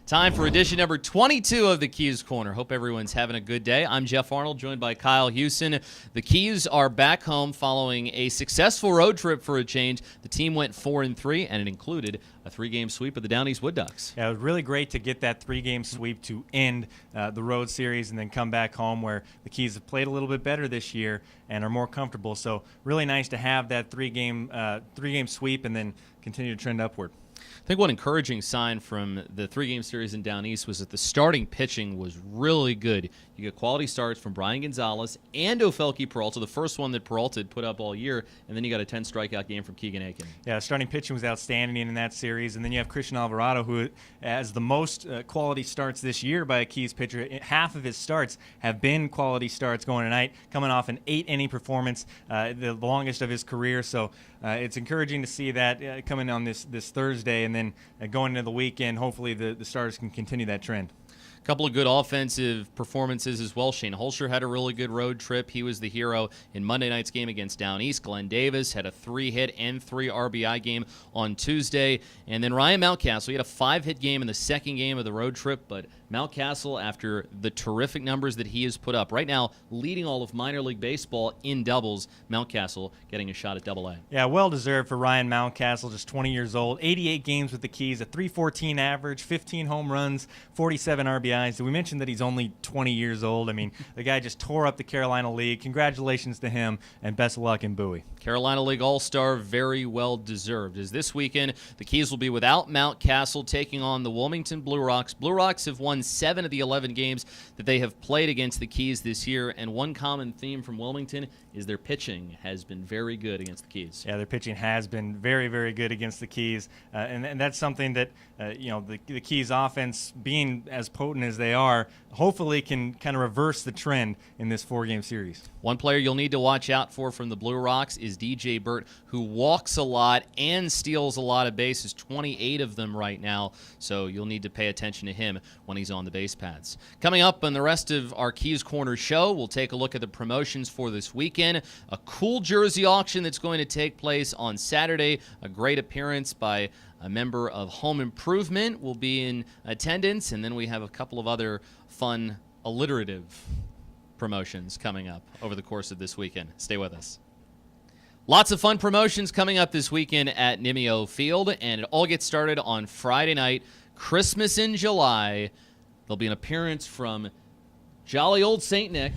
Time for edition number 22 of the Keys Corner. Hope everyone's having a good day. I'm Jeff Arnold, joined by Kyle HUSON. The Keys are back home following a successful road trip for a change. The team went 4-3, and it included a 3-game sweep of the Down East Wood Ducks. Yeah, it was really great to get that 3-game sweep to end the road series and then come back home where the Keys have played a little bit better this year and are more comfortable. So really nice to have that three-game sweep and then continue to trend upward. I think one encouraging sign from the 3-game series in Down East was that the starting pitching was really good. You get quality starts from Brian Gonzalez and Ofelky Peralta, the first one that Peralta had put up all year, and then you got a 10-strikeout game from Keegan Aiken. Yeah, starting pitching was outstanding in that series, and then you have Christian Alvarado, who has the most quality starts this year by a Keys pitcher. Half of his starts have been quality starts going tonight, coming off an 8-inning performance, the longest of his career. So it's encouraging to see that coming on this Thursday, and then going into the weekend, hopefully the Stars can continue that trend. A couple of good offensive performances as well. Shane Holscher had a really good road trip. He was the hero in Monday night's game against Down East. Glenn Davis had a 3-hit and 3 RBI game on Tuesday. And then Ryan Mountcastle, he had a 5-hit game in the second game of the road trip, but Mountcastle, after the terrific numbers that he has put up, right now leading all of minor league baseball in doubles, Mountcastle getting a shot at Double-A. Yeah, well-deserved for Ryan Mountcastle, just 20 years old, 88 games with the Keys, a .314 average, 15 home runs, 47 RBIs. Did we mention that he's only 20 years old? I mean, the guy just tore up the Carolina League. Congratulations to him, and best of luck in Bowie. Carolina League All-Star, very well-deserved. As this weekend, the Keys will be without Mountcastle taking on the Wilmington Blue Rocks. Blue Rocks have won 7 of the 11 games that they have played against the Keys this year, and one common theme from Wilmington is their pitching has been very good against the Keys. Yeah, their pitching has been very, very good against the Keys, and that's something that the Keys offense, being as potent as they are, hopefully can kind of reverse the trend in this 4-game series. One player you'll need to watch out for from the Blue Rocks is DJ Burt, who walks a lot and steals a lot of bases, 28 of them right now, so you'll need to pay attention to him when he's on the base paths. Coming up on the rest of our Keys Corner show, we'll take a look at the promotions for this weekend, a cool jersey auction that's going to take place on Saturday, a great appearance by a member of Home Improvement will be in attendance, and then we have a couple of other fun alliterative promotions coming up over the course of this weekend. Stay with us. Lots of fun promotions coming up this weekend at Nimio Field, and it all gets started on Friday night, Christmas in July. There'll be an appearance from jolly old St. Nick.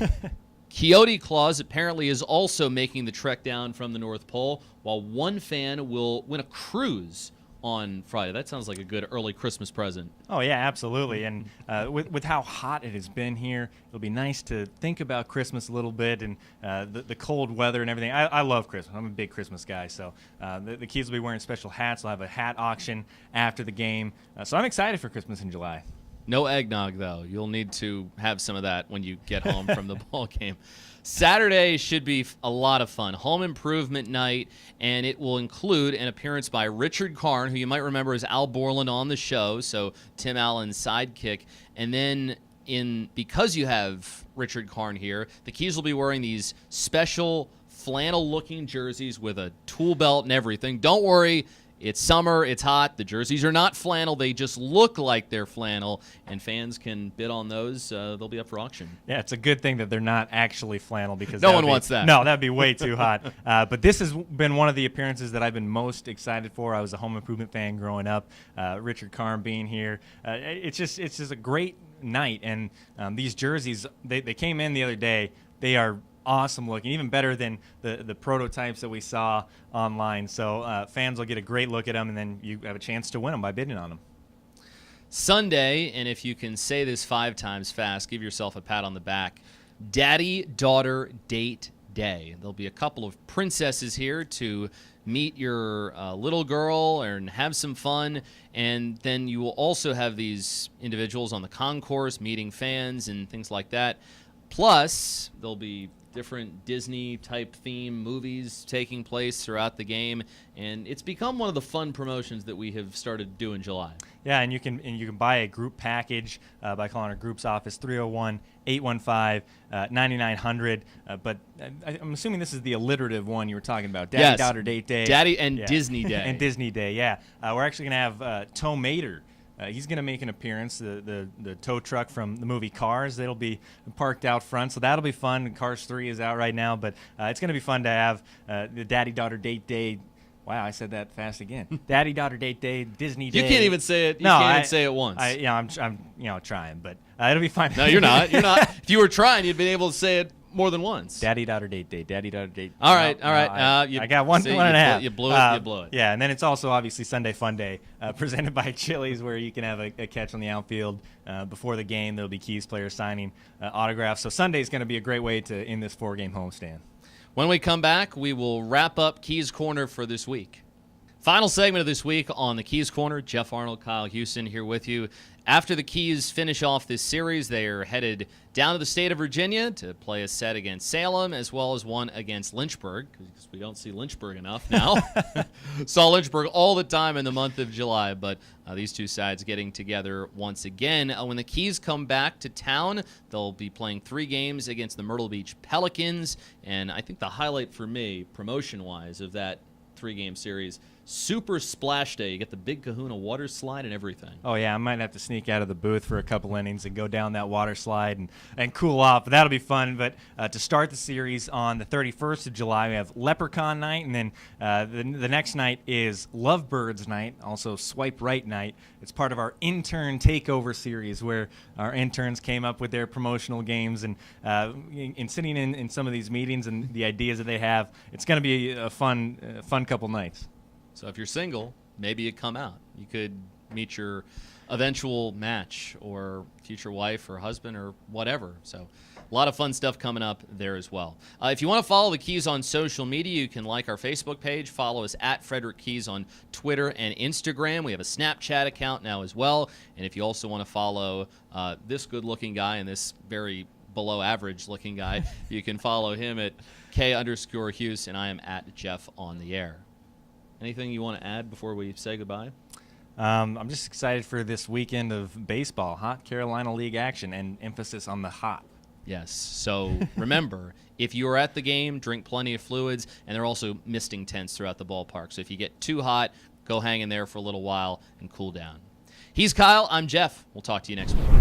Coyote Claus apparently is also making the trek down from the North Pole, while one fan will win a cruise on Friday. That sounds like a good early Christmas present. Oh, yeah, absolutely. And with how hot it has been here, it'll be nice to think about Christmas a little bit and the cold weather and everything. I love Christmas. I'm a big Christmas guy. So the Keys will be wearing special hats. They'll have a hat auction after the game. So I'm excited for Christmas in July. No eggnog, though. You'll need to have some of that when you get home from the ball game. Saturday should be a lot of fun. Home Improvement Night, and it will include an appearance by Richard Karn, who you might remember as Al Borland on the show, so Tim Allen's sidekick. And then because you have Richard Karn here, the Keys will be wearing these special flannel-looking jerseys with a tool belt and everything. Don't worry. It's summer, it's hot, the jerseys are not flannel, they just look like they're flannel, and fans can bid on those. They'll be up for auction. Yeah, it's a good thing that they're not actually flannel because no one wants that. No, that would be way too hot. But this has been one of the appearances that I've been most excited for. I was a Home Improvement fan growing up. Richard Karn being here, it's just a great night. And these jerseys, they came in the other day. They are awesome looking, even better than the prototypes that we saw online. So fans will get a great look at them, and then you have a chance to win them by bidding on them. Sunday, and if you can say this 5 times fast, give yourself a pat on the back, Daddy-Daughter Date Day. There'll be a couple of princesses here to meet your little girl and have some fun, and then you will also have these individuals on the concourse meeting fans and things like that. Plus, there'll be different Disney-type theme movies taking place throughout the game, and it's become one of the fun promotions that we have started to do in July. Yeah, and you can buy a group package by calling our group's office 301-815-9900. But I'm assuming this is the alliterative one you were talking about. Daddy, yes. Daughter Date Day. Daddy and Disney Day. And Disney Day, yeah. We're actually going to have Tow Mater he's going to make an appearance. The tow truck from the movie Cars, it'll be parked out front, so that'll be fun. Cars 3 is out right now, but it's going to be fun to have the daddy-daughter date day. Wow, I said that fast again. Daddy-daughter date day, Disney day. You can't even say it. You can't even say it once. I'm trying, but it'll be fun. No, you're not. You're not. If you were trying, you'd been able to say it more than once. Daddy-daughter date day. Daddy-daughter date. All right. I got one and a half. You blew it. You blew it. Yeah, and then it's also obviously Sunday Fun Day, presented by Chili's, where you can have a catch on the outfield before the game. There'll be Keys players signing autographs. So Sunday's going to be a great way to end this 4-game homestand. When we come back, we will wrap up Keys Corner for this week. Final segment of this week on the Keys Corner. Jeff Arnold, Kyle HUSON here with you. After the Keys finish off this series, they are headed down to the state of Virginia to play a set against Salem as well as one against Lynchburg, because we don't see Lynchburg enough now. Saw Lynchburg all the time in the month of July, but these two sides getting together once again. When the Keys come back to town, they'll be playing 3 games against the Myrtle Beach Pelicans, and I think the highlight for me, promotion-wise, of that 3-game series, Super Splash Day. You get the Big Kahuna water slide and everything. Oh, yeah, I might have to sneak out of the booth for a couple innings and go down that water slide and cool off. But that'll be fun. But to start the series on the 31st of July, we have Leprechaun Night, and then the next night is Lovebirds Night, also Swipe Right Night. It's part of our intern takeover series, where our interns came up with their promotional games, and sitting in some of these meetings and the ideas that they have, it's going to be a fun couple nights. So if you're single, maybe you come out. You could meet your eventual match or future wife or husband or whatever. So a lot of fun stuff coming up there as well. If you want to follow the Keys on social media, you can like our Facebook page. Follow us at Frederick Keys on Twitter and Instagram. We have a Snapchat account now as well. And if you also want to follow this good-looking guy and this very below-average-looking guy, you can follow him at K_Hughes, and I am at Jeff on the Air. Anything you want to add before we say goodbye? I'm just excited for this weekend of baseball, hot Carolina League action, and emphasis on the hot. Yes. So remember, if you are at the game, drink plenty of fluids, and there are also misting tents throughout the ballpark. So if you get too hot, go hang in there for a little while and cool down. He's Kyle. I'm Jeff. We'll talk to you next week.